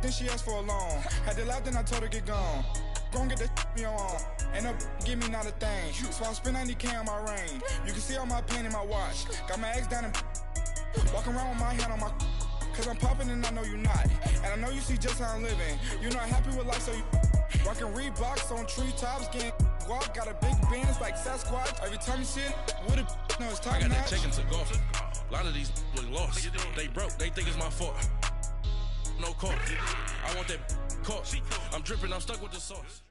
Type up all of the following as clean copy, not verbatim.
then she asked for a loan. Had to laugh, then I told her get gone. Gon' get that me on. Ain't no give me not a thing. So I spend 90K on my ring. You can see all my pain in my watch. Got my ex down and walking around with my hand on my. Cause I'm popping and I know you not. And I know you see just how I'm living. You're not happy with life, so you rockin' Reeboks on treetops, getting guap. Got a big band, it's like Sasquatch. Every time you see it, with a no, it's top I got notch. that chicken to golf. A lot of these was lost. They broke, they think it's my fault. No call. I want that caught. I'm dripping, I'm stuck with the sauce.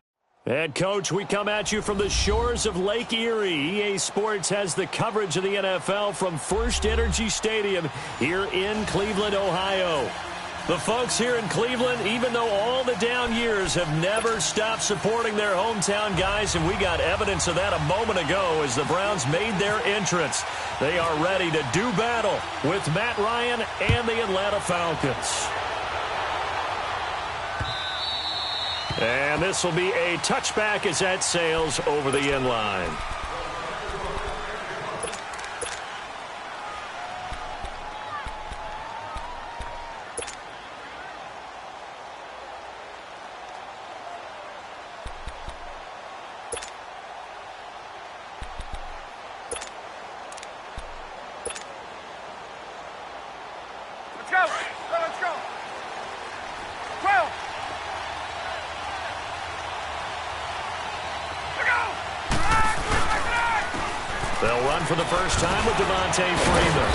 Head coach, we come at you from the shores of Lake Erie. EA Sports has the coverage of the NFL from First Energy Stadium here in Cleveland, Ohio. The folks here in Cleveland, even though all the down years, have never stopped supporting their hometown guys, and we got evidence of that a moment ago as the Browns made their entrance. They are ready to do battle with Matt Ryan and the Atlanta Falcons. And this will be a touchback as that sails over the end line. Let's go! Let's go! 12! They'll run for the first time with Devontae Freeman.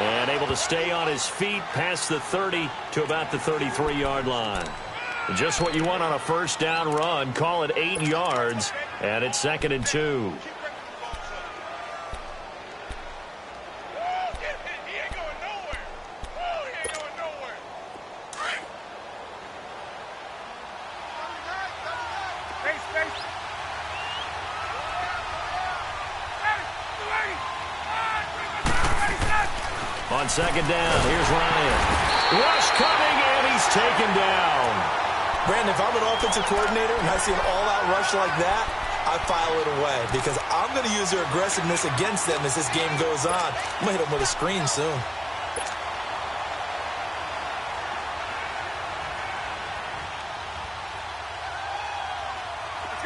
And able to stay on his feet past the 30 to about the 33-yard line. Just what you want on a first down run. Call it 8 yards, and it's 2nd and 2. On 2nd down, here's Ryan. Rush coming, and he's taken down. Brandon, if I'm an offensive coordinator and I see an all-out rush like that, I file it away because I'm going to use their aggressiveness against them as this game goes on. I'm going to hit them with a screen soon.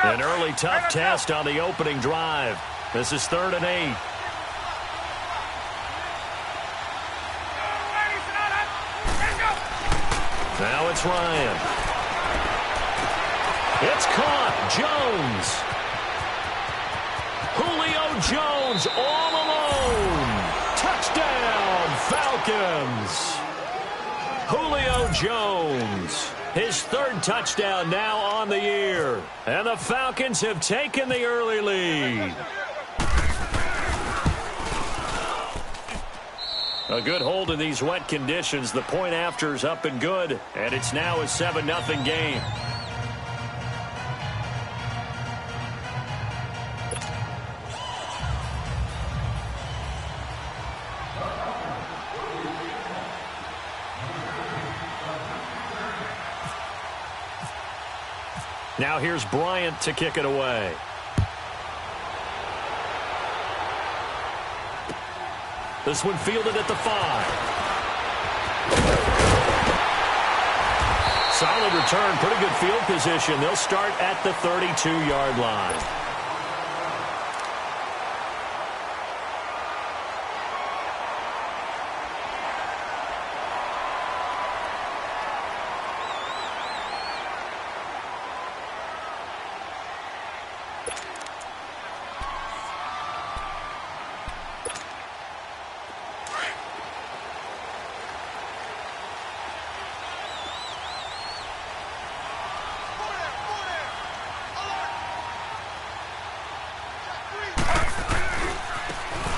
An early tough test on the opening drive. This is 3rd and 8. Now it's Ryan. It's caught. Jones. Julio Jones all alone. Touchdown, Falcons. Julio Jones. His 3rd touchdown now on the year. And the Falcons have taken the early lead. A good hold in these wet conditions. The point after is up and good, and it's now a 7-0 game. Now here's Bryant to kick it away. This one fielded at the 5. Solid return, pretty good field position. They'll start at the 32-yard line.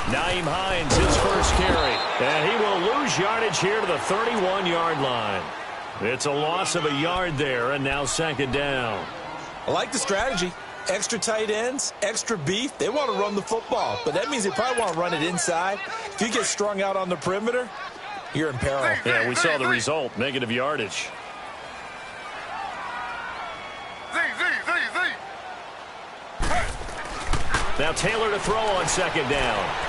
Nyheim Hines, his first carry. And he will lose yardage here to the 31-yard line. It's a loss of a yard there, and now 2nd down. I like the strategy. Extra tight ends, extra beef. They want to run the football, but that means they probably want to run it inside. If you get strung out on the perimeter, you're in peril. Yeah, we saw the result, negative yardage. Now Taylor to throw on 2nd down.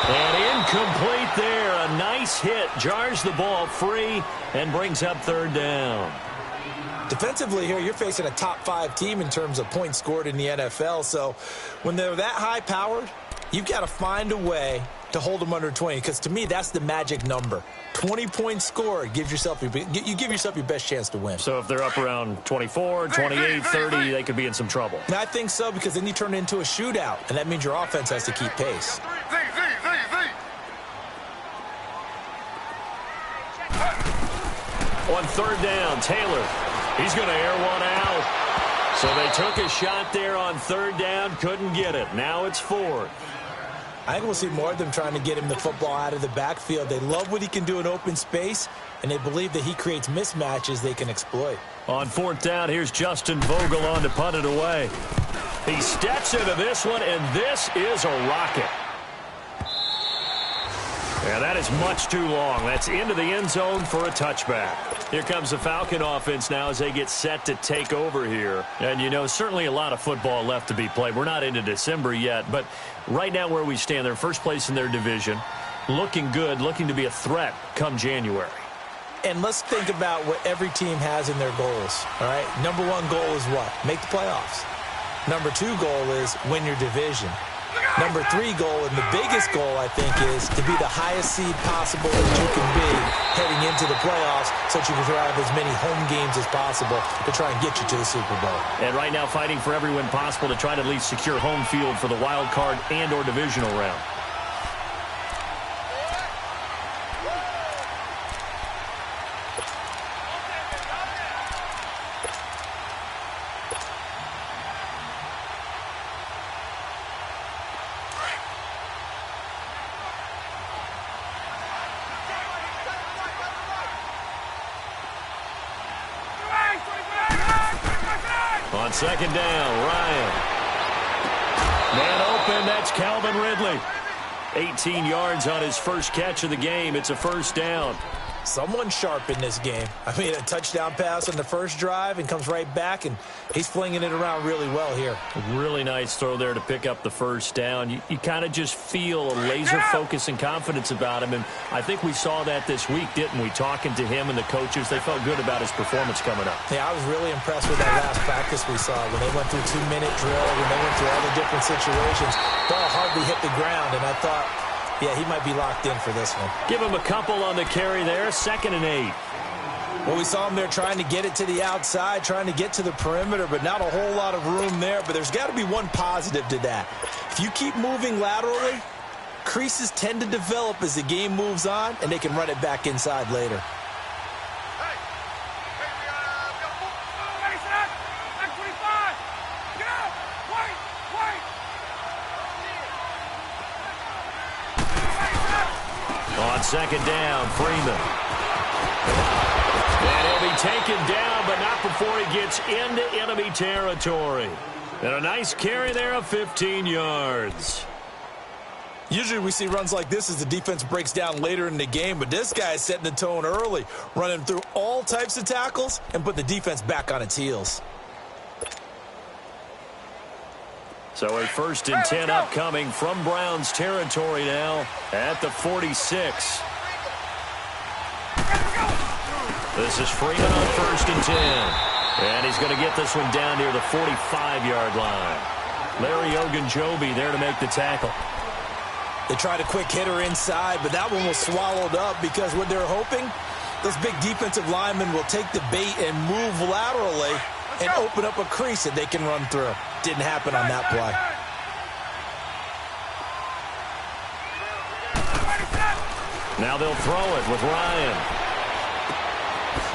And incomplete there. A nice hit. Jars the ball free and brings up third down. Defensively here, you're facing a top-5 team in terms of points scored in the NFL. So when they're that high-powered, you've got to find a way to hold them under 20. Because to me, that's the magic number. 20 points scored. You give yourself your best chance to win. So if they're up around 24, 28, 30, they could be in some trouble. And I think so, because then you turn it into a shootout, and that means your offense has to keep pace. On third down, Taylor. He's going to air one out. So they took a shot there on third down, couldn't get it. Now it's fourth. I think we'll see more of them trying to get him the football out of the backfield. They love what he can do in open space, and they believe that he creates mismatches they can exploit. On fourth down, here's Justin Vogel on to punt it away. He steps into this one, and this is a rocket. Yeah, that is much too long. That's into the end zone for a touchback. Here comes the Falcon offense now as they get set to take over here. And, you know, certainly a lot of football left to be played. We're not into December yet, but right now where we stand, they're first place in their division, looking good, looking to be a threat come January. And let's think about what every team has in their goals, all right? Number one goal is what? Make the playoffs. Number two goal is win your division. Number three goal, and the biggest goal, I think, is to be the highest seed possible that you can be heading into the playoffs so that you can have as many home games as possible to try and get you to the Super Bowl. And right now fighting for every win possible to try to at least secure home field for the wild card and or divisional round. On second down, Ryan. Man open, that's Calvin Ridley. 18 yards on his first catch of the game. It's a first down. Someone sharp in this game. I mean, a touchdown pass on the first drive and comes right back, and he's flinging it around really well here. Really nice throw there to pick up the first down. You kind of just feel a laser focus and confidence about him, and I think we saw that this week, didn't we? Talking to him and the coaches, they felt good about his performance coming up. Yeah, I was really impressed with that last practice we saw when they went through 2-minute drill, when they went through all the different situations. Ball hardly hit the ground, and I thought, yeah, he might be locked in for this one. Give him a couple on the carry there, 2nd and 8. Well, we saw him there trying to get it to the outside, trying to get to the perimeter, but not a whole lot of room there. But there's got to be one positive to that. If you keep moving laterally, creases tend to develop as the game moves on, and they can run it back inside later. On second down, Freeman. And he'll be taken down, but not before he gets into enemy territory. And a nice carry there of 15 yards. Usually we see runs like this as the defense breaks down later in the game, but this guy is setting the tone early, running through all types of tackles and put the defense back on its heels. So a 1st and 10 upcoming from Browns territory now at the 46. This is Freeman on 1st and 10. And he's going to get this one down near the 45-yard line. Larry Ogunjobi there to make the tackle. They tried a quick hitter inside, but that one was swallowed up because what they're hoping, those big defensive linemen will take the bait and move laterally and open up a crease that they can run through. Didn't happen on that play. Now they'll throw it with Ryan.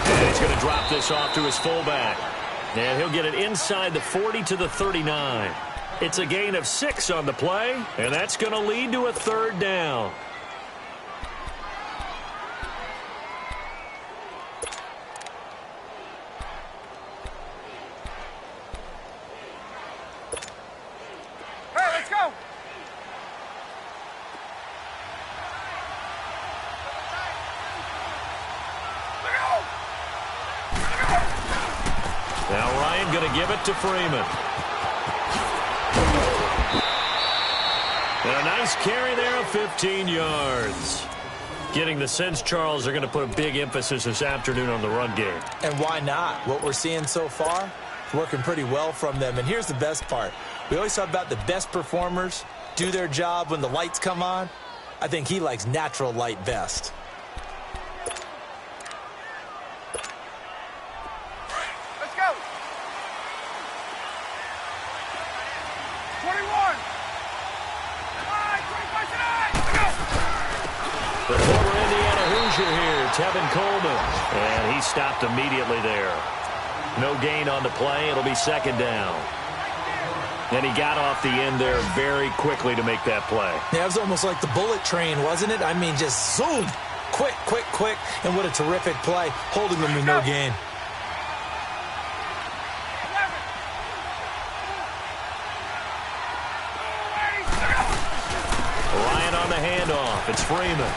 And he's going to drop this off to his fullback. And he'll get it inside the 40 to the 39. It's a gain of 6 on the play, and that's going to lead to a 3rd down. Now Ryan going to give it to Freeman. And a nice carry there of 15 yards. Getting the sense, Charles, they're going to put a big emphasis this afternoon on the run game. And why not? What we're seeing so far, working pretty well from them. And here's the best part. We always talk about the best performers do their job when the lights come on. I think he likes natural light best. Let's go. 21. The former Indiana Hoosier here, Tevin Coleman. And he stopped immediately there. No gain on the play. It'll be second down. And he got off the end there very quickly to make that play. Yeah, it was almost like the bullet train, wasn't it? I mean, just zoom. Quick, quick, quick. And what a terrific play, holding them to no gain. Ryan on the handoff. It's Freeman.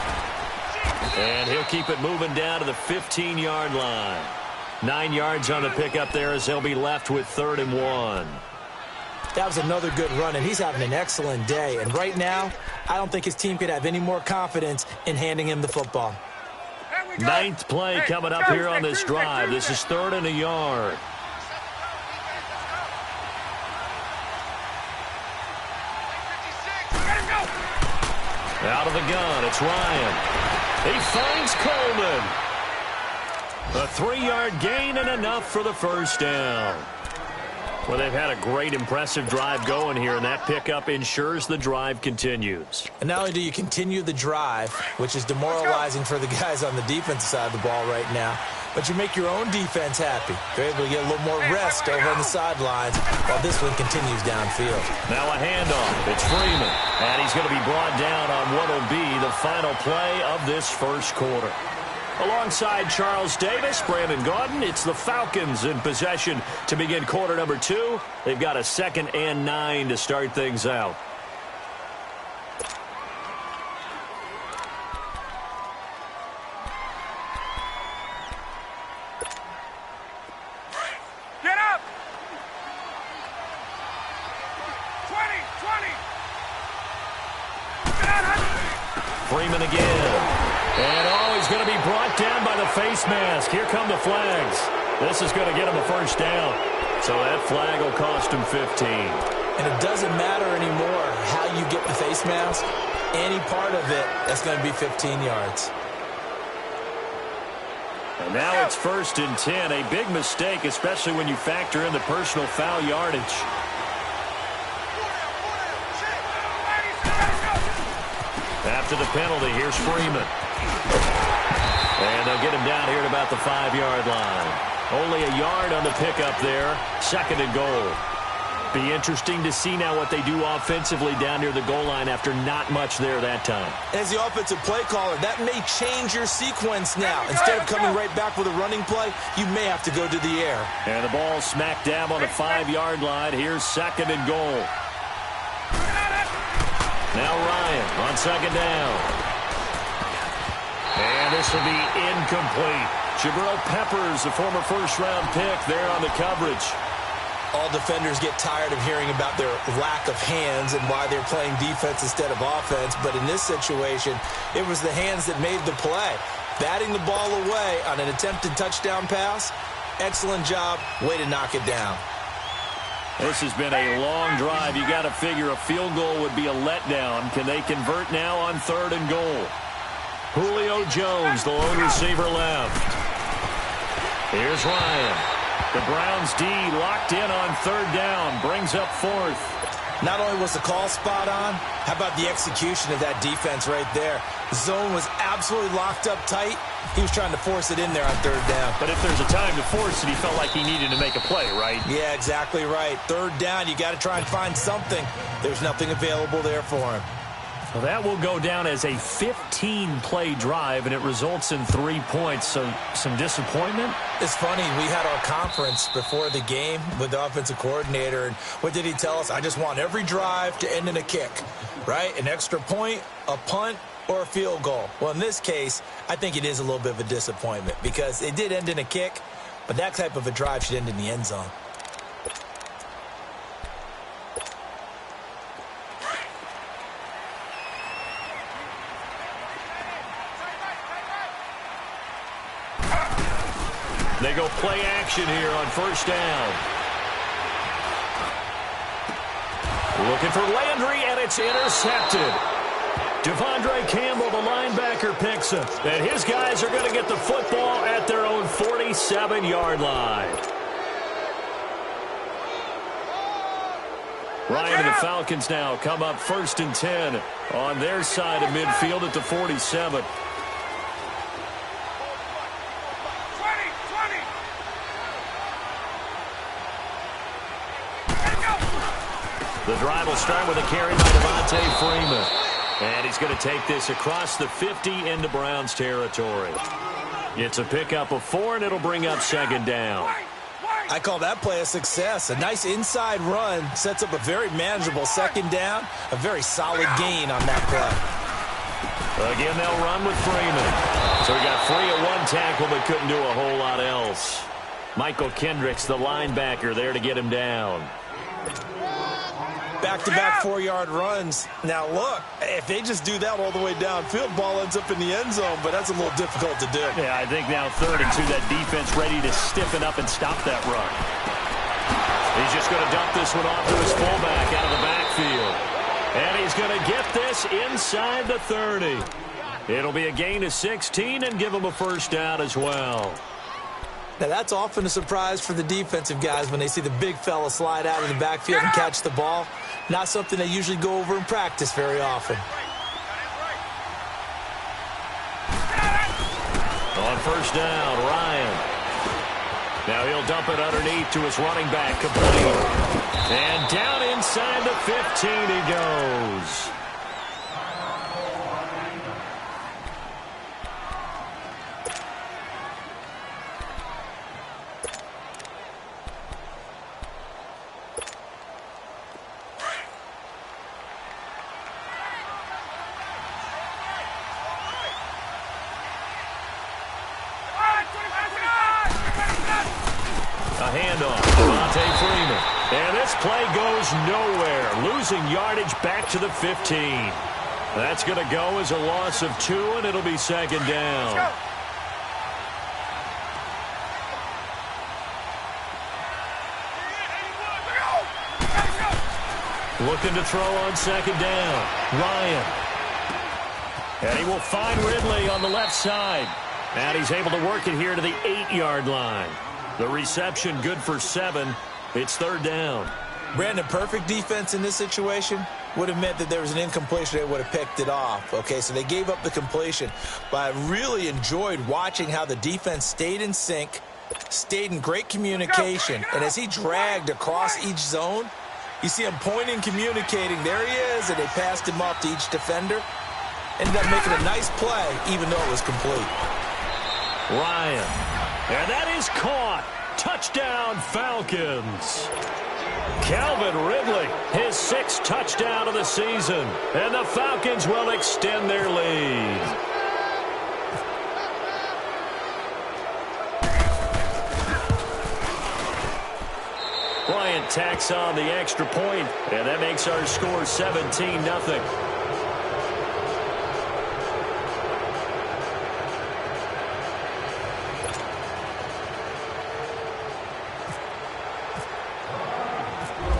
And he'll keep it moving down to the 15-yard line. 9 yards on the pickup there as they'll be left with 3rd and 1. That was another good run, and he's having an excellent day. And right now, I don't think his team could have any more confidence in handing him the football. 9th play coming up here on this drive. This is 3rd and a yard. Out of the gun, it's Ryan. He finds Coleman. A 3-yard gain and enough for the first down. Well, they've had a great, impressive drive going here, and that pickup ensures the drive continues. And not only do you continue the drive, which is demoralizing for the guys on the defensive side of the ball right now, but you make your own defense happy. They're able to get a little more rest over on the sidelines while this one continues downfield. Now a handoff. It's Freeman, and he's going to be brought down on what will be the final play of this first quarter. Alongside Charles Davis, Brandon Gaudin, it's the Falcons in possession to begin quarter number 2. They've got a 2nd and 9 to start things out. Get up. 20. Freeman again. And he's going to be brought down by the face mask. Here come the flags. This is going to get him a first down. So that flag will cost him 15. And it doesn't matter anymore how you get the face mask. Any part of it, that's going to be 15 yards. And now it's 1st and 10. A big mistake, especially when you factor in the personal foul yardage. After the penalty, here's Freeman. And they'll get him down here at about the 5-yard line. Only a yard on the pickup there. 2nd and goal. Be interesting to see now what they do offensively down near the goal line after not much there that time. As the offensive play caller, that may change your sequence now. Instead of coming right back with a running play, you may have to go to the air. And the ball smack dab on the 5-yard line. Here's 2nd and goal. Now Ryan on 2nd down. And this will be incomplete. Jabril Peppers, the former first-round pick, there on the coverage. All defenders get tired of hearing about their lack of hands and why they're playing defense instead of offense. But in this situation, it was the hands that made the play. Batting the ball away on an attempted touchdown pass, excellent job. Way to knock it down. This has been a long drive. You got to figure a field goal would be a letdown. Can they convert now on 3rd and goal? Julio Jones, the lone receiver left. Here's Ryan. The Browns D locked in on 3rd down. Brings up 4th. Not only was the call spot on, how about the execution of that defense right there? The zone was absolutely locked up tight. He was trying to force it in there on 3rd down. But if there's a time to force it, he felt like he needed to make a play, right? Yeah, exactly right. 3rd down, you got to try and find something. There's nothing available there for him. Well, that will go down as a 15-play drive, and it results in 3 points. So some disappointment? It's funny. We had our conference before the game with the offensive coordinator, and what did he tell us? I just want every drive to end in a kick, right? An extra point, a punt, or a field goal. Well, in this case, I think it is a little bit of a disappointment because it did end in a kick, but that type of a drive should end in the end zone. They go play action here on first down. Looking for Landry, and it's intercepted. Devondre Campbell, the linebacker, picks it. And his guys are going to get the football at their own 47-yard line. Ryan and the Falcons now come up 1st and 10 on their side of midfield at the 47. The drive will start with a carry by Devontae Freeman. And he's going to take this across the 50 into Browns territory. It's a pickup of 4, and it'll bring up 2nd down. I call that play a success. A nice inside run sets up a very manageable 2nd down. A very solid gain on that play. Again, they'll run with Freeman. So he got free of 1 tackle but couldn't do a whole lot else. Michael Kendricks, the linebacker, there to get him down. Back-to-back 4-yard runs. Now, look, if they just do that all the way downfield, ball ends up in the end zone, but that's a little difficult to do. Yeah, I think now 3rd and 2, that defense ready to stiffen up and stop that run. He's just going to dump this one off to his fullback out of the backfield. And he's going to get this inside the 30. It'll be a gain of 16 and give him a 1st down as well. Now, that's often a surprise for the defensive guys when they see the big fella slide out of the backfield and catch the ball. Not something they usually go over in practice very often. On 1st down, Ryan. Now he'll dump it underneath to his running back, complete. And down inside the 15 he goes. Play goes nowhere, losing yardage back to the 15. That's going to go as a loss of 2, and it'll be 2nd down. Looking to throw on 2nd down. Ryan. And he will find Ridley on the left side. And he's able to work it here to the 8-yard line. The reception good for 7. It's 3rd down. Brandon, perfect defense in this situation would have meant that there was an incompletion. They would have picked it off. Okay, so they gave up the completion. But I really enjoyed watching how the defense stayed in sync, stayed in great communication. And as he dragged across each zone, you see him pointing, communicating. There he is, and they passed him off to each defender. Ended up making a nice play, even though it was complete. Ryan. And that is caught. Touchdown, Falcons. Calvin Ridley, his 6th touchdown of the season. And the Falcons will extend their lead. Bryant tacks on the extra point, and that makes our score 17-0.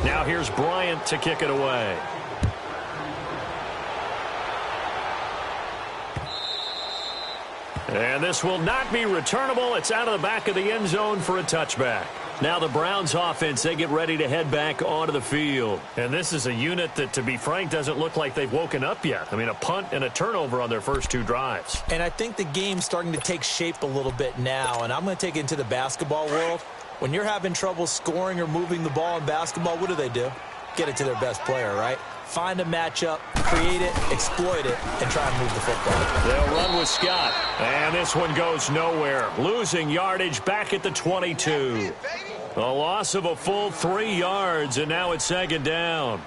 Now here's Bryant to kick it away. And this will not be returnable. It's out of the back of the end zone for a touchback. Now the Browns offense, they get ready to head back onto the field. And this is a unit that, to be frank, doesn't look like they've woken up yet. I mean, a punt and a turnover on their first 2 drives. And I think the game's starting to take shape a little bit now. And I'm going to take it into the basketball world. When you're having trouble scoring or moving the ball in basketball, what do? Get it to their best player, right? Find a matchup, create it, exploit it, and try and move the football. They'll run with Scott. And this one goes nowhere. Losing yardage back at the 22. A loss of a full 3 yards, and now it's 2nd down.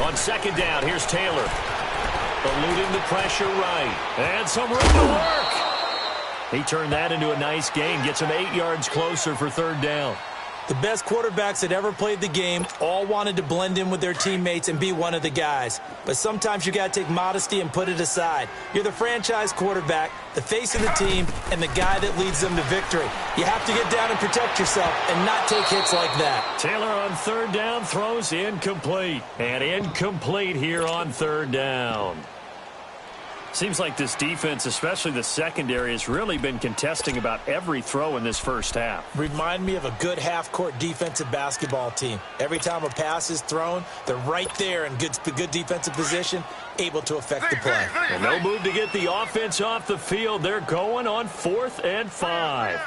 On second down, here's Taylor. Eluding the pressure right. And some room to work. He turned that into a nice gain. Gets him 8 yards closer for third down. The best quarterbacks that ever played the game all wanted to blend in with their teammates and be one of the guys. But sometimes you got to take modesty and put it aside. You're the franchise quarterback, the face of the team, and the guy that leads them to victory. You have to get down and protect yourself and not take hits like that. Taylor on third down throws incomplete. And incomplete here on third down. Seems like this defense, especially the secondary, has really been contesting about every throw in this first half. Remind me of a good half-court defensive basketball team. Every time a pass is thrown, they're right there in good defensive position, able to affect the play. And no move to get the offense off the field. They're going on 4th and 5.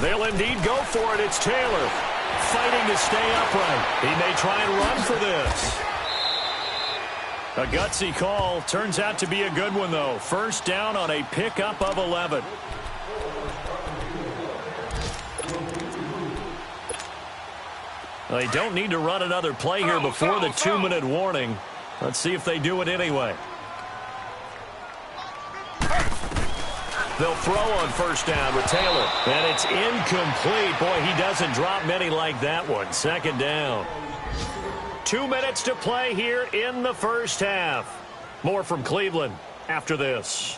They'll indeed go for it. It's Taylor fighting to stay upright. He may try and run for this. A gutsy call. Turns out to be a good one, though. First down on a pickup of 11. They don't need to run another play here before the 2-minute warning. Let's see if they do it anyway. They'll throw on first down with Taylor. And it's incomplete. Boy, he doesn't drop many like that one. Second down. 2 minutes to play here in the first half. More from Cleveland after this.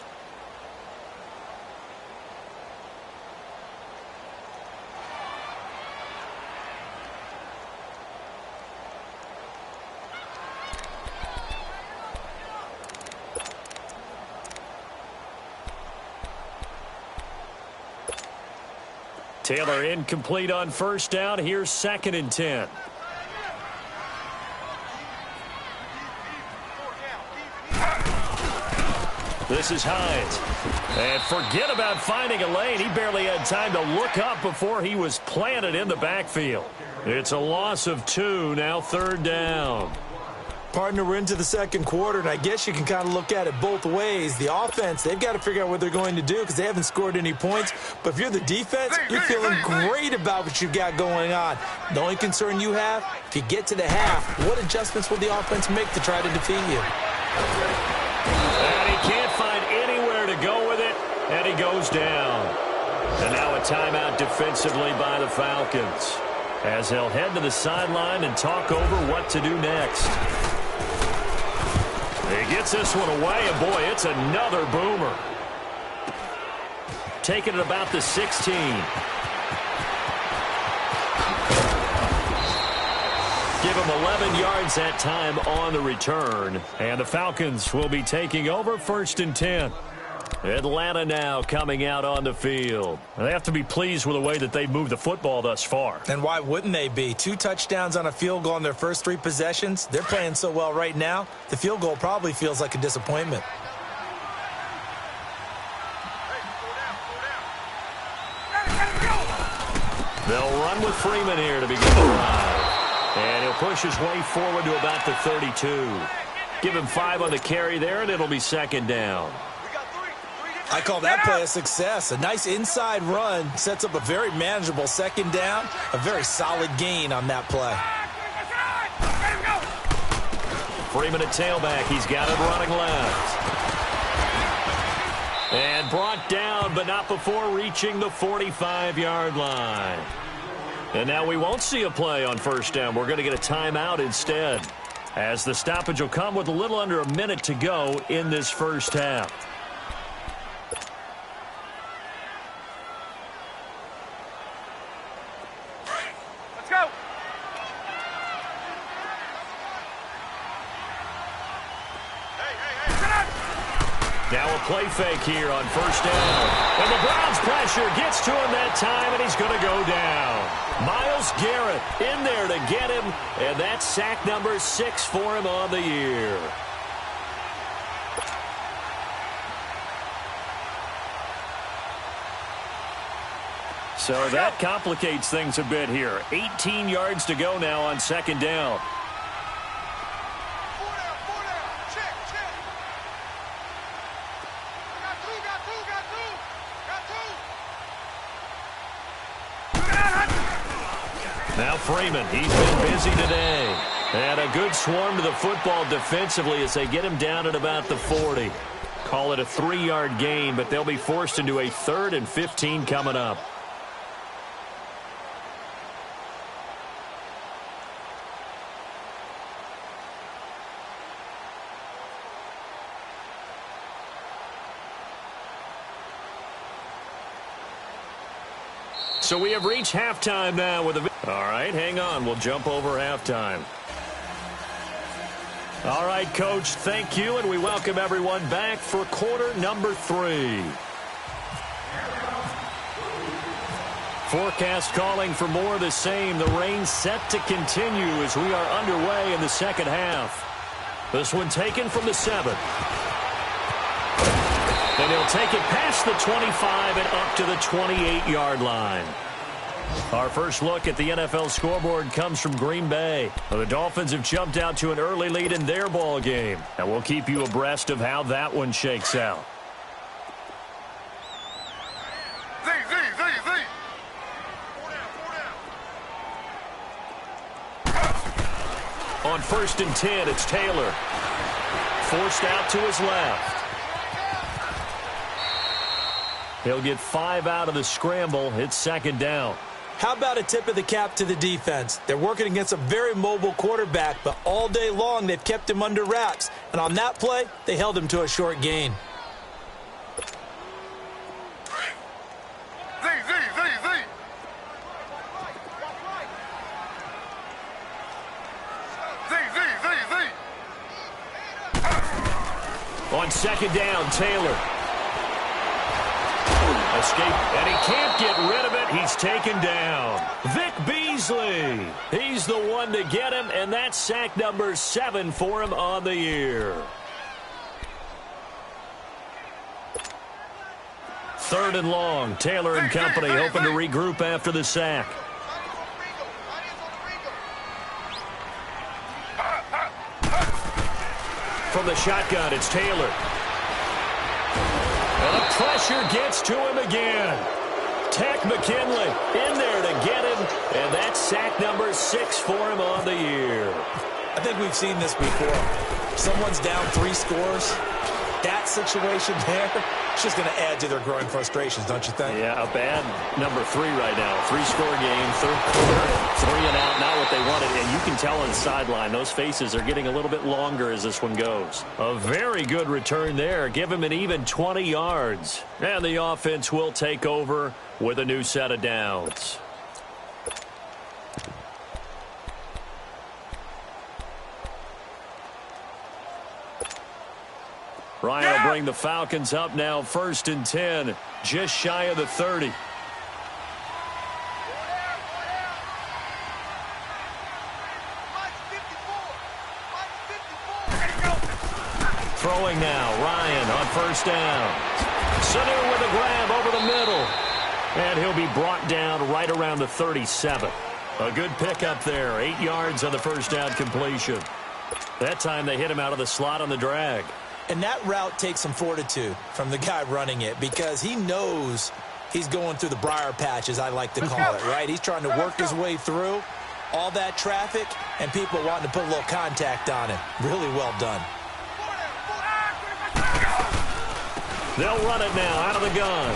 Taylor incomplete on first down. Here's 2nd and 10. This is Hines. And forget about finding a lane. He barely had time to look up before he was planted in the backfield. It's a loss of 2, now third down. Partner, we're into the second quarter, and I guess you can kind of look at it both ways. The offense, they've got to figure out what they're going to do because they haven't scored any points. But if you're the defense, you're feeling great about what you've got going on. The only concern you have, if you get to the half, what adjustments will the offense make to try to defeat you? And he can't find anywhere to go with it, and he goes down. And now a timeout defensively by the Falcons, as they'll head to the sideline and talk over what to do next. He gets this one away, and boy, it's another boomer. Taking it about the 16. Give him 11 yards that time on the return. And the Falcons will be taking over 1st and 10. Atlanta now coming out on the field. They have to be pleased with the way that they've moved the football thus far. And why wouldn't they be? 2 touchdowns on a field goal in their first 3 possessions. They're playing so well right now, the field goal probably feels like a disappointment. They'll run with Freeman here to begin the drive. And he'll push his way forward to about the 32. Give him 5 on the carry there, and it'll be 2nd down. I call that play a success. A nice inside run sets up a very manageable 2nd down. A very solid gain on that play. Freeman at tailback. He's got it running left. And brought down, but not before reaching the 45-yard line. And now we won't see a play on first down. We're going to get a timeout instead, as the stoppage will come with a little under a minute to go in this first half. Let's go. Now a play fake here on first down. And the Browns pressure gets to him that time, and he's going to go down. Myles Garrett in there to get him, and that's sack number 6 for him on the year. So that complicates things a bit here. 18 yards to go now on 2nd down. Now Freeman, he's been busy today. And a good swarm to the football defensively as they get him down at about the 40. Call it a 3-yard gain, but they'll be forced into a 3rd and 15 coming up. So we have reached halftime now with a... All right, hang on. We'll jump over halftime. All right, Coach, thank you, and we welcome everyone back for quarter number 3. Forecast calling for more of the same. The rain set to continue as we are underway in the second half. This one taken from the 7. And he'll take it past the 25 and up to the 28-yard line. Our first look at the NFL scoreboard comes from Green Bay. The Dolphins have jumped out to an early lead in their ball game, and we'll keep you abreast of how that one shakes out. On 1st and 10, it's Taylor. Forced out to his left. He'll get 5 out of the scramble. It's 2nd down. How about a tip of the cap to the defense? They're working against a very mobile quarterback, but all day long they've kept him under wraps. And on that play, they held him to a short gain. On 2nd down, Taylor. Escape, and he can't get rid of it. He's taken down. Vic Beasley. He's the one to get him, and that's sack number 7 for him on the year. 3rd and long. Taylor and company hoping to regroup after the sack. From the shotgun, it's Taylor. And the pressure gets to him again. Tech McKinley in there to get him, and that's sack number 6 for him on the year. I think we've seen this before. Someone's down 3 scores. That situation there, it's just going to add to their growing frustrations, don't you think? Yeah, a bad number 3 right now. 3-score game, 3rd quarter, 3 and out, not what they wanted. And you can tell on the sideline, those faces are getting a little bit longer as this one goes. A very good return there. Give him an even 20 yards. And the offense will take over with a new set of downs. Ryan will bring the Falcons up now, 1st and 10, just shy of the 30. Throwing now, Ryan on 1st down. Sanu with a grab over the middle. And he'll be brought down right around the 37. A good pickup there, 8 yards on the 1st down completion. That time they hit him out of the slot on the drag. And that route takes some fortitude from the guy running it because he knows he's going through the briar patch, as I like to call it, right? He's trying to work his way through all that traffic and people wanting to put a little contact on him. Really well done. They'll run it now out of the gun.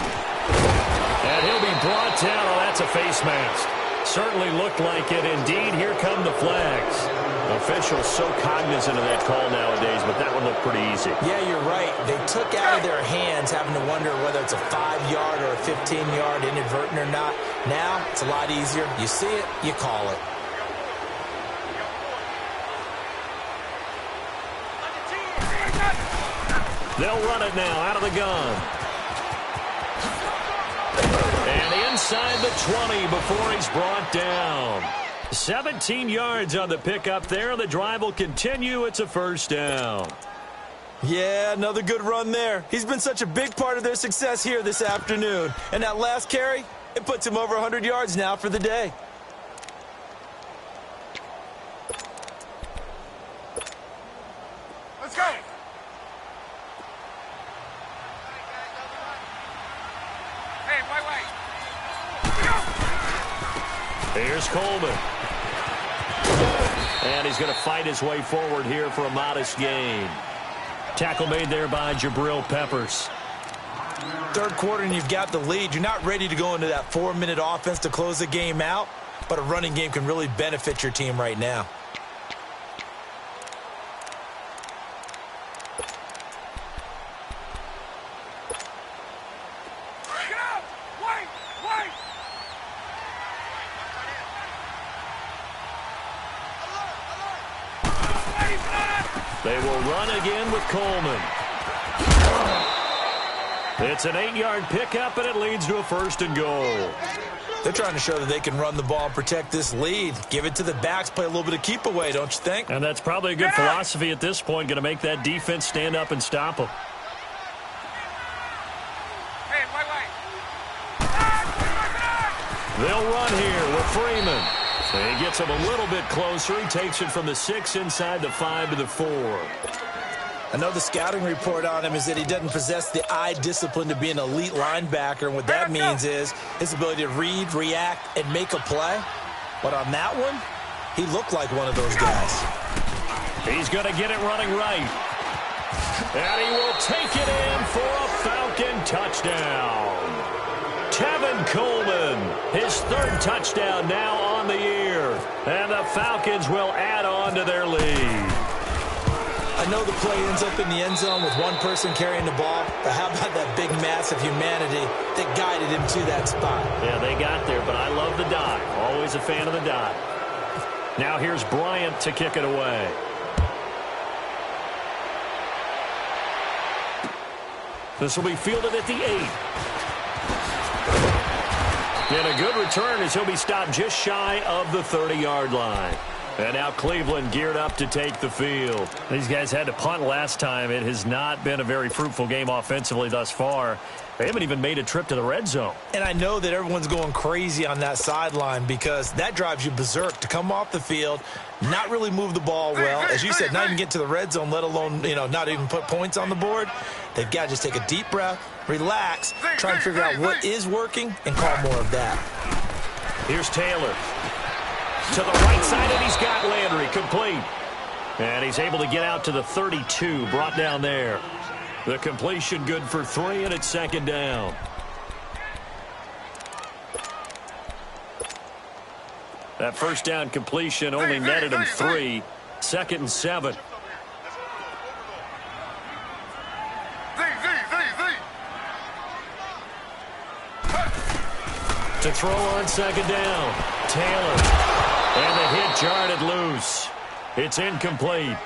And he'll be brought down. Oh, that's a face mask. Certainly looked like it. Indeed, here come the flags. Officials so cognizant of that call nowadays, but that one looked pretty easy. Yeah, you're right. They took out of their hands having to wonder whether it's a 5-yard or a 15-yard inadvertent or not. Now, it's a lot easier. You see it, you call it. They'll run it now out of the gun. And inside the 20 before he's brought down. 17 yards on the pickup there. The drive will continue. It's a 1st down. Yeah, another good run there. He's been such a big part of their success here this afternoon. And that last carry, it puts him over 100 yards now for the day. Let's go. Hey, wait. Here's Coleman. And he's going to fight his way forward here for a modest gain. Tackle made there by Jabril Peppers. Third quarter and you've got the lead. You're not ready to go into that 4-minute offense to close the game out, but a running game can really benefit your team right now. They will run again with Coleman. It's an 8-yard pickup, and it leads to a 1st and goal. They're trying to show that they can run the ball and protect this lead. Give it to the backs, play a little bit of keep away, don't you think? And that's probably a good philosophy at this point, going to make that defense stand up and stop them. They'll run here with Freeman. He gets him a little bit closer. He takes it from the 6 inside the 5 to the 4. I know the scouting report on him is that he doesn't possess the eye discipline to be an elite linebacker. And what that means is his ability to read, react, and make a play. But on that one, he looked like one of those guys. He's going to get it running right. And he will take it in for a Falcon touchdown. Tevin Coleman, his 3rd touchdown now on the year. And the Falcons will add on to their lead. I know the play ends up in the end zone with one person carrying the ball, but how about that big mass of humanity that guided him to that spot? Yeah, they got there, but I love the dive. Always a fan of the dive. Now here's Bryant to kick it away. This will be fielded at the 8. And a good return as he'll be stopped just shy of the 30-yard line. And now Cleveland geared up to take the field. These guys had to punt last time. It has not been a very fruitful game offensively thus far. They haven't even made a trip to the red zone. And I know that everyone's going crazy on that sideline because that drives you berserk to come off the field, not really move the ball well. As you said, not even get to the red zone, let alone, not even put points on the board. They've got to just take a deep breath, relax, try and figure out what is working, and call more of that. Here's Taylor. To the right side, and he's got Landry complete. And he's able to get out to the 32, brought down there. The completion good for 3, and it's 2nd down. That 1st down completion only netted him 3. 2nd and 7. To throw on 2nd down. Taylor. And the hit jarred it loose. It's incomplete.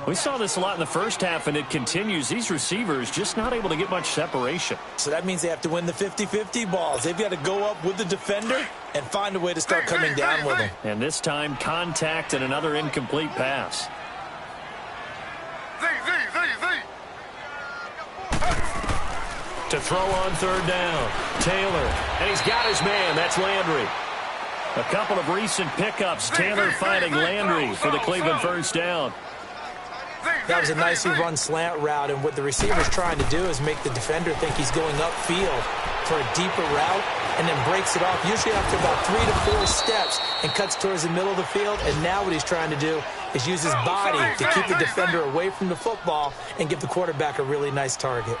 We saw this a lot in the first half, and it continues. These receivers just not able to get much separation. So that means they have to win the 50-50 balls. They've got to go up with the defender and find a way to start coming down with them. And this time, contact and another incomplete pass. To throw on 3rd down. Taylor. And he's got his man. That's Landry. A couple of recent pickups. Taylor finding Landry for the Cleveland 1st down. That was a nicely run slant route, and what the receiver's trying to do is make the defender think he's going upfield for a deeper route and then breaks it off, usually after about 3 to 4 steps, and cuts towards the middle of the field. And now what he's trying to do is use his body to keep the defender away from the football and give the quarterback a really nice target.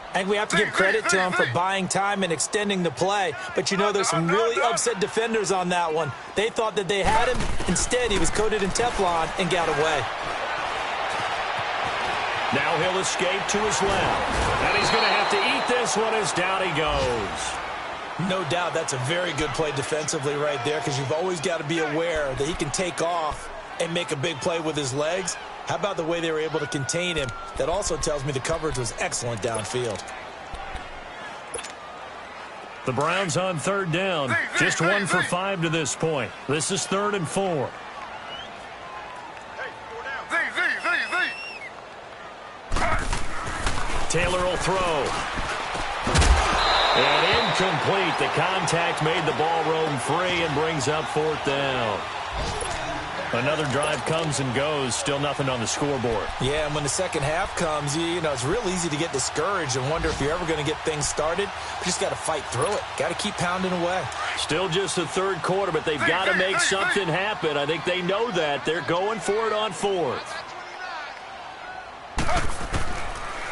I think we have to give credit to him for buying time and extending the play. But there's some really upset defenders on that one. They thought that they had him. Instead, he was coated in Teflon and got away. Now he'll escape to his left. And he's going to have to eat this one as down he goes. No doubt that's a very good play defensively right there, because you've always got to be aware that he can take off and make a big play with his legs. How about the way they were able to contain him? That also tells me the coverage was excellent downfield. The Browns on 3rd down. Just 1 for 5 to this point. This is 3rd and 4. Taylor will throw. And incomplete. The contact made the ball roam free and brings up 4th down. Another drive comes and goes, still nothing on the scoreboard. Yeah, and when the second half comes, you know, it's real easy to get discouraged and wonder if you're ever going to get things started. You just got to fight through it. Got to keep pounding away. Still just the third quarter, but they've got to make something happen. I think they know that. They're going for it on fourth.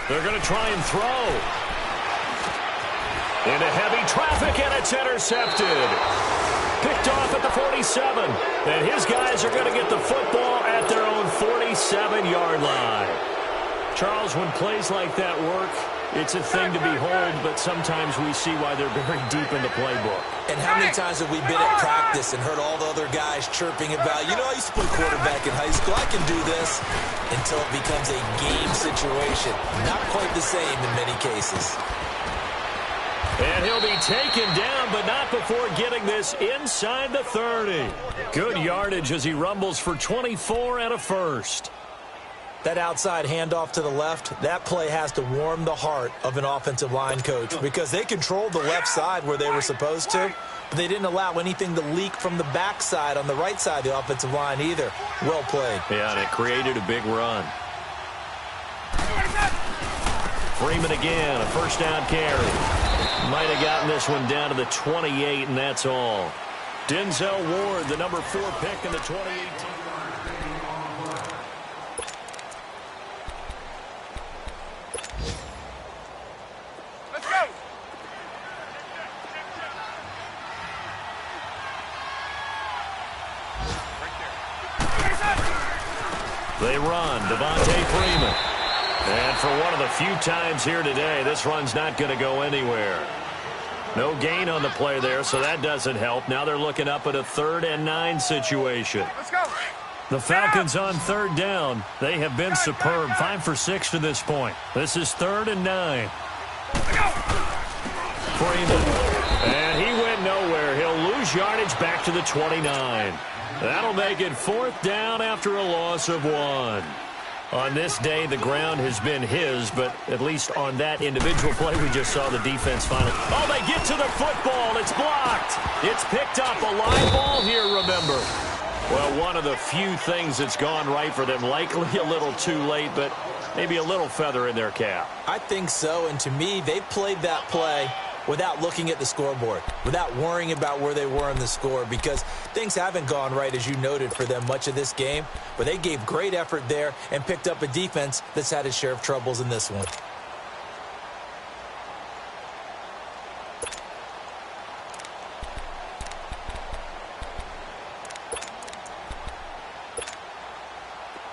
They're going to try and throw. Into heavy traffic, and it's intercepted. Picked off at the 47. And his guys are going to get the football at their own 47-yard line. Charles, when plays like that work, it's a thing to behold, but sometimes we see why they're very deep in the playbook. And how many times have we been at practice and heard all the other guys chirping about, you know, I used to play quarterback in high school, I can do this, until it becomes a game situation. Not quite the same in many cases. And he'll be taken down, but not before getting this inside the 30. Good yardage as he rumbles for 24 and a first. That outside handoff to the left, that play has to warm the heart of an offensive line coach because they controlled the left side where they were supposed to, but they didn't allow anything to leak from the backside on the right side of the offensive line either. Well played. Yeah, and it created a big run. Freeman again, a first down carry. Might have gotten this one down to the 28, and that's all. Denzel Ward, the number 4 pick in the 2018. Let's go. They run. Devontae Freeman. And for one of the few times here today, this run's not going to go anywhere. No gain on the play there, so that doesn't help. Now they're looking up at a 3rd and 9 situation. Let's go. The Falcons on 3rd down. They have been superb. 5 for 6 to this point. This is 3rd and 9. Freeman. And he went nowhere. He'll lose yardage back to the 29. That'll make it 4th down after a loss of 1. On this day, the ground has been his, but at least on that individual play, we just saw the defense finally. Oh, they get to the football. It's blocked. It's picked up. A live ball here, remember. Well, one of the few things that's gone right for them. Likely a little too late, but maybe a little feather in their cap. I think so, and to me, they played that play without looking at the scoreboard, without worrying about where they were in the score, because things haven't gone right, as you noted, for them much of this game. But they gave great effort there and picked up a defense that's had its share of troubles in this one.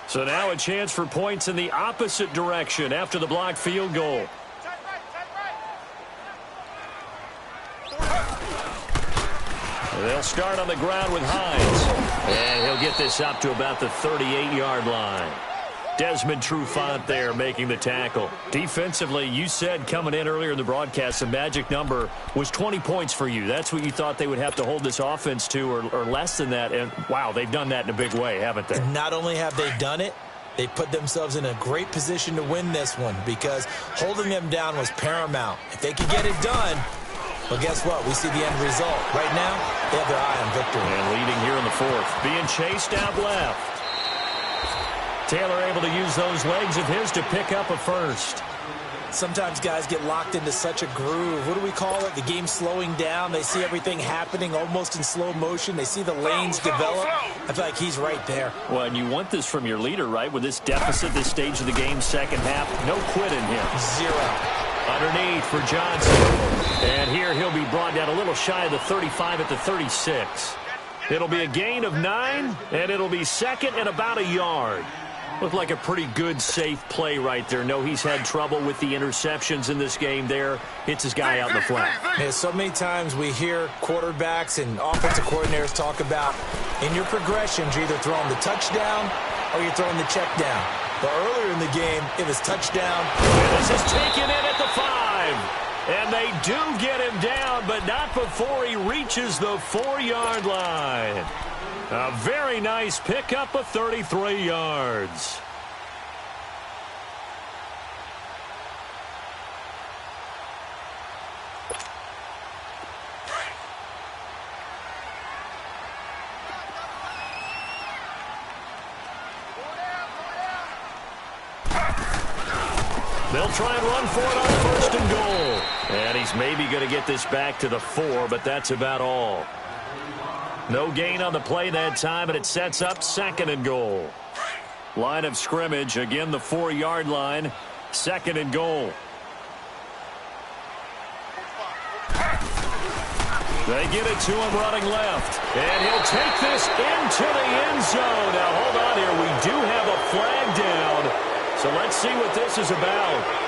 So now a chance for points in the opposite direction after the blocked field goal. They'll start on the ground with Hines. And he'll get this up to about the 38-yard line. Desmond Trufant there making the tackle. Defensively, you said coming in earlier in the broadcast, the magic number was 20 points for you. That's what you thought they would have to hold this offense to, or less than that. And, wow, they've done that in a big way, haven't they? Not only have they done it, they put themselves in a great position to win this one because holding them down was paramount. If they could get it done, well, guess what? We see the end result. Right now, they have their eye on victory. And leading here in the 4th. Being chased out left. Taylor able to use those legs of his to pick up a first. Sometimes guys get locked into such a groove. What do we call it? The game slowing down. They see everything happening almost in slow motion. They see the lanes develop. I feel like he's right there. Well, and you want this from your leader, right? With this deficit, this stage of the game, second half, no quit in him. 0. Underneath for Johnson. And here he'll be brought down a little shy of the 35 at the 36. It'll be a gain of 9, and it'll be 2nd and about a yard. Looked like a pretty good, safe play right there. No, he's had trouble with the interceptions in this game there. Hits his guy out in the flat. Yeah, so many times we hear quarterbacks and offensive coordinators talk about in your progressions, you're either throwing the touchdown or you're throwing the check down. But earlier in the game, it was touchdown. And this is taken in at the 5. And they do get him down, but not before he reaches the 4-yard line. A very nice pickup of 33 yards. They'll try and run for it on 1st and goal. And he's maybe going to get this back to the 4, but that's about all. No gain on the play that time, and it sets up 2nd and goal. Line of scrimmage, again the 4-yard line, 2nd and goal. They get it to him running left. And he'll take this into the end zone. Now, hold on here. We do have a flag down. So let's see what this is about.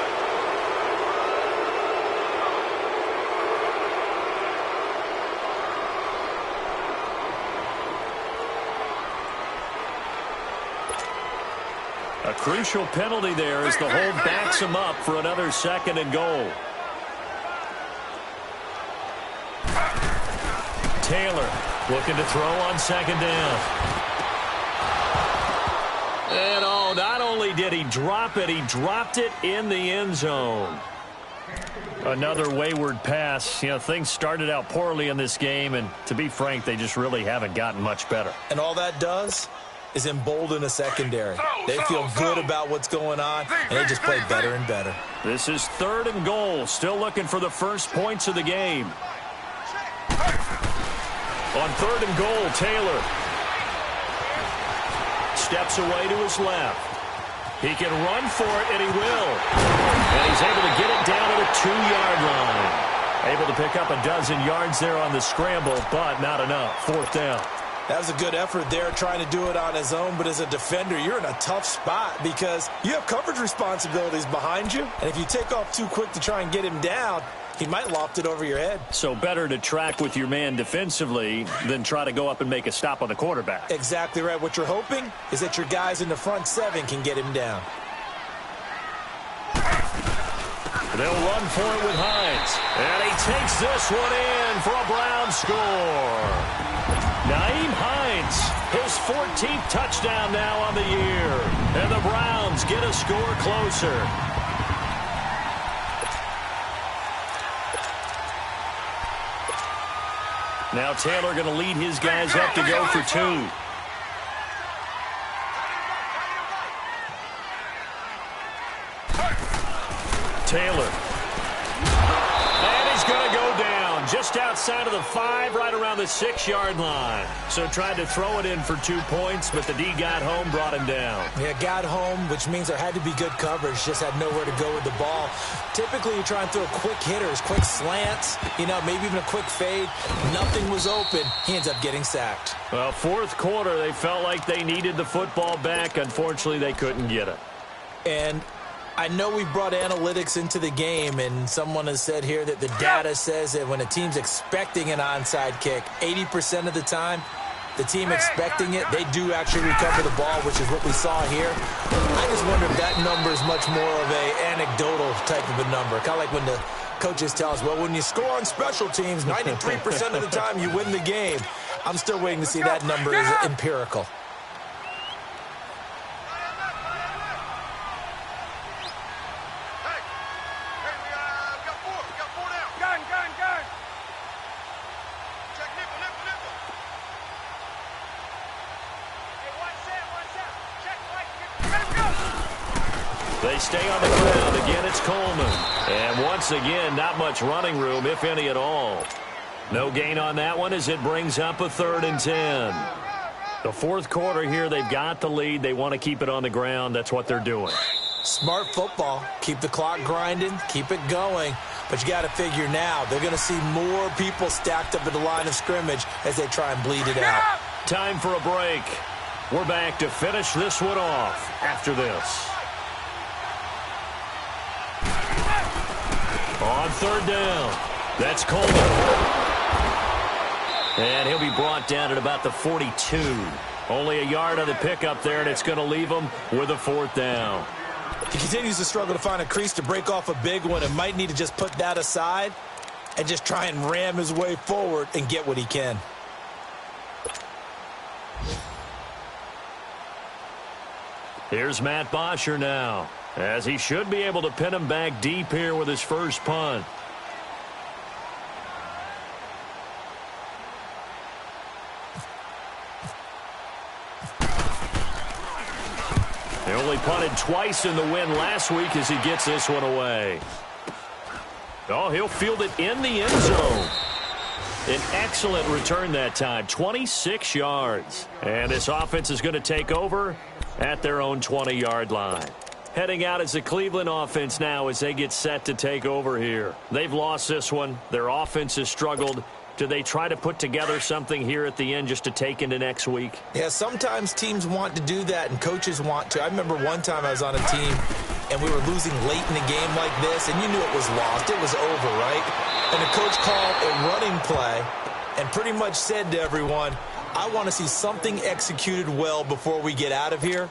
A crucial penalty there as the hold backs him up for another 2nd and goal. Taylor looking to throw on 2nd down. And not only did he drop it, he dropped it in the end zone. Another wayward pass. You know, things started out poorly in this game, and to be frank, they just really haven't gotten much better. And all that does is embolden a secondary. They feel good about what's going on, and they just play better and better. This is 3rd and goal. Still looking for the first points of the game. On 3rd and goal, Taylor steps away to his left. He can run for it, and he will. And he's able to get it down to the 2-yard line. Able to pick up a dozen yards there on the scramble, but not enough. 4th down. That was a good effort there, trying to do it on his own. But as a defender, you're in a tough spot because you have coverage responsibilities behind you. And if you take off too quick to try and get him down, he might loft it over your head. So better to track with your man defensively than try to go up and make a stop on the quarterback. Exactly right. What you're hoping is that your guys in the front 7 can get him down. They'll run for it with Hines. And he takes this one in for a Brown score. Nyheim Hines, his 14th touchdown now on the year. And the Browns get a score closer. Now Taylor going to lead his guys up to go for 2. Taylor. And he's going to go down just outside of the 5, right around the 6-yard line. So tried to throw it in for 2 points, but the D got home, brought him down. Yeah, got home, which means there had to be good coverage. Just had nowhere to go with the ball. Typically, you try and throw quick hitters, quick slants, maybe even a quick fade. Nothing was open. He ends up getting sacked. Well, 4th quarter, they felt like they needed the football back. Unfortunately, they couldn't get it. And I know we brought analytics into the game, and someone has said here that the data says that when a team's expecting an onside kick, 80% of the time, the team expecting it, they do actually recover the ball, which is what we saw here. I just wonder if that number is much more of an anecdotal type of a number. Kind of like when the coaches tell us, well, when you score on special teams, 93% of the time you win the game. I'm still waiting to see that number is empirical. They stay on the ground. Again, it's Coleman. And once again, not much running room, if any at all. No gain on that one as it brings up a 3rd and 10. The 4th quarter here, they've got the lead. They want to keep it on the ground. That's what they're doing. Smart football. Keep the clock grinding. Keep it going. But you got to figure now, they're going to see more people stacked up at the line of scrimmage as they try and bleed it out. Time for a break. We're back to finish this one off after this. On 3rd down, that's Coleman. And he'll be brought down at about the 42. Only a yard on the pickup there, and it's going to leave him with a 4th down. He continues to struggle to find a crease to break off a big one and might need to just put that aside and just try and ram his way forward and get what he can. Here's Matt Bosher now, as he should be able to pin him back deep here with his first punt. He'll Only punted twice in the win last week as he gets this one away. Oh, he'll field it in the end zone. An excellent return that time, 26 yards. And this offense is going to take over at their own 20-yard line. Heading out as the Cleveland offense now as they get set to take over here. They've lost this one. Their offense has struggled. Do they try to put together something here at the end just to take into next week? Yeah, sometimes teams want to do that and coaches want to. I remember one time I was on a team and we were losing late in the game like this, and you knew it was lost. It was over, right? And the coach called a running play and pretty much said to everyone, I want to see something executed well before we get out of here.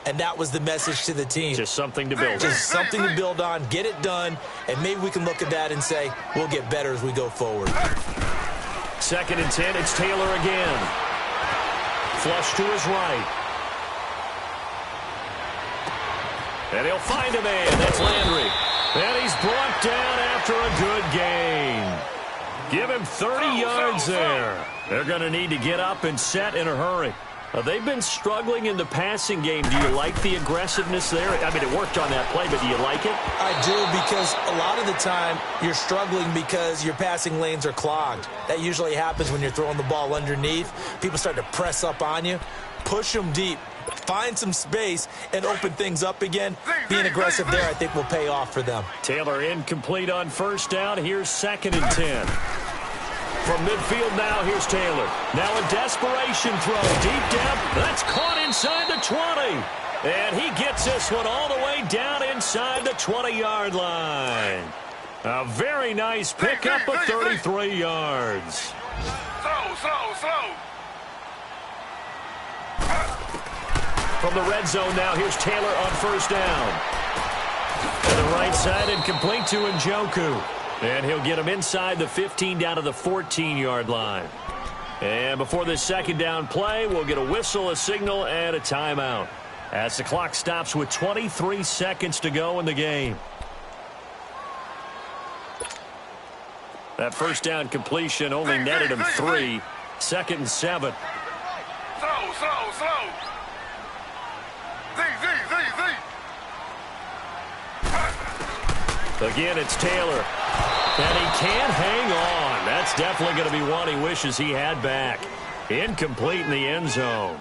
And that was the message to the team. Just something to build on. Just something to build on, get it done, and maybe we can look at that and say, we'll get better as we go forward. 2nd and 10, it's Taylor again. Flush to his right. And he'll find a man. That's Landry. And he's brought down after a good gain. Give him 30 yards there. They're going to need to get up and set in a hurry. They've been struggling in the passing game. Do you like the aggressiveness there? I mean, it worked on that play, but do you like it? I do, because a lot of the time you're struggling because your passing lanes are clogged. That usually happens when you're throwing the ball underneath. People start to press up on you. Push them deep. Find some space and open things up again. Being aggressive there, I think, will pay off for them. Taylor incomplete on 1st down. Here's 2nd and 10. From midfield now, here's Taylor. Now a desperation throw. Deep down. That's caught inside the 20. And he gets this one all the way down inside the 20-yard line. A very nice pickup of 33 yards. Slow. From the red zone now, here's Taylor on 1st down. To the right side, incomplete to Njoku. And he'll get him inside the 15 down to the 14-yard line. And before this 2nd down play, we'll get a whistle, a signal, and a timeout as the clock stops with 23 seconds to go in the game. That 1st down completion only netted him 3. 2nd and 7. Slow. Again, it's Taylor. And he can't hang on. That's definitely going to be one he wishes he had back. Incomplete in the end zone.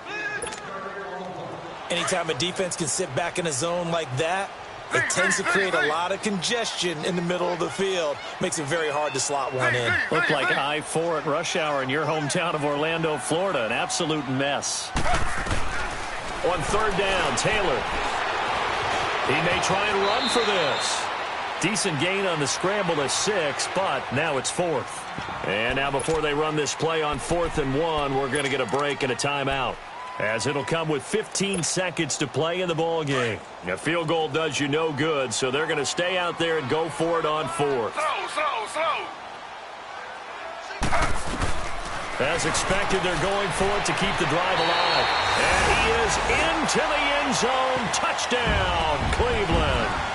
Anytime a defense can sit back in a zone like that, it tends to create a lot of congestion in the middle of the field. Makes it very hard to slot one in. Looked like I-4 at rush hour in your hometown of Orlando, Florida. An absolute mess. On 3rd down, Taylor. He may try and run for this. Decent gain on the scramble to 6, but now it's 4th. And now before they run this play on 4th and 1, we're going to get a break and a timeout, as it'll come with 15 seconds to play in the ball game. A field goal does you no good, so they're going to stay out there and go for it on 4th. Slow. As expected, they're going for it to keep the drive alive. And he is into the end zone. Touchdown, Cleveland.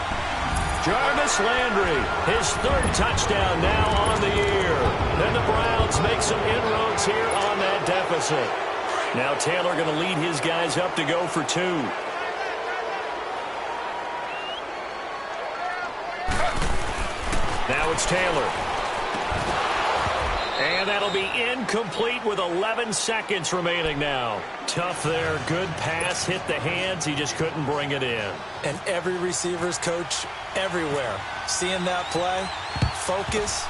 Jarvis Landry, his 3rd touchdown now on the year. And the Browns make some inroads here on that deficit. Now Taylor going to lead his guys up to go for 2. Now it's Taylor. And that'll be incomplete with 11 seconds remaining now. Tough there. Good pass. Hit the hands. He just couldn't bring it in. And every receiver's coach everywhere, seeing that play, focus.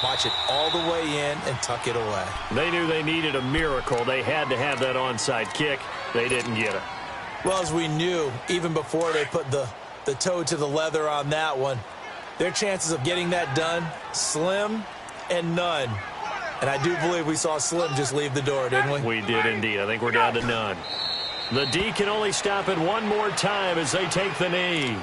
Watch it all the way in and tuck it away. They knew they needed a miracle. They had to have that onside kick. They didn't get it. Well, as we knew, even before they put the toe to the leather on that one, their chances of getting that done, slim and none. And I do believe we saw Slim just leave the door, didn't we? We did indeed. I think we're down to none. The D can only stop it one more time as they take the knee.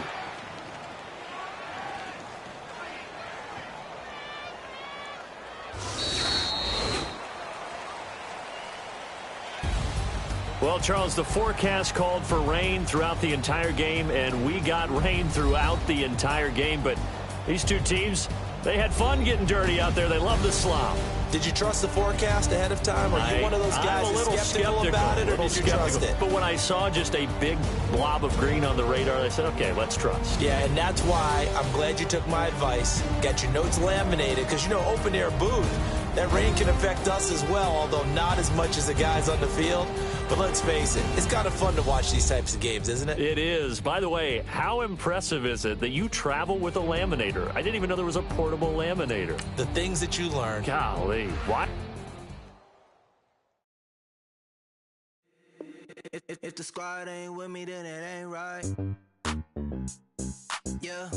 Well, Charles, the forecast called for rain throughout the entire game, and we got rain throughout the entire game. But these two teams, they had fun getting dirty out there. They love the slop. Did you trust the forecast ahead of time? Or are you one of those guys that's skeptical about it, or did you trust it? But when I saw just a big blob of green on the radar, I said, okay, let's trust. Yeah, and that's why I'm glad you took my advice. Got your notes laminated, because, you know, open-air booth, that rain can affect us as well, although not as much as the guys on the field. But let's face it, it's kind of fun to watch these types of games, isn't it? It is. By the way, how impressive is it that you travel with a laminator? I didn't even know there was a portable laminator. The things that you learn. Golly. What? If the squad ain't with me, then it ain't right. Yeah.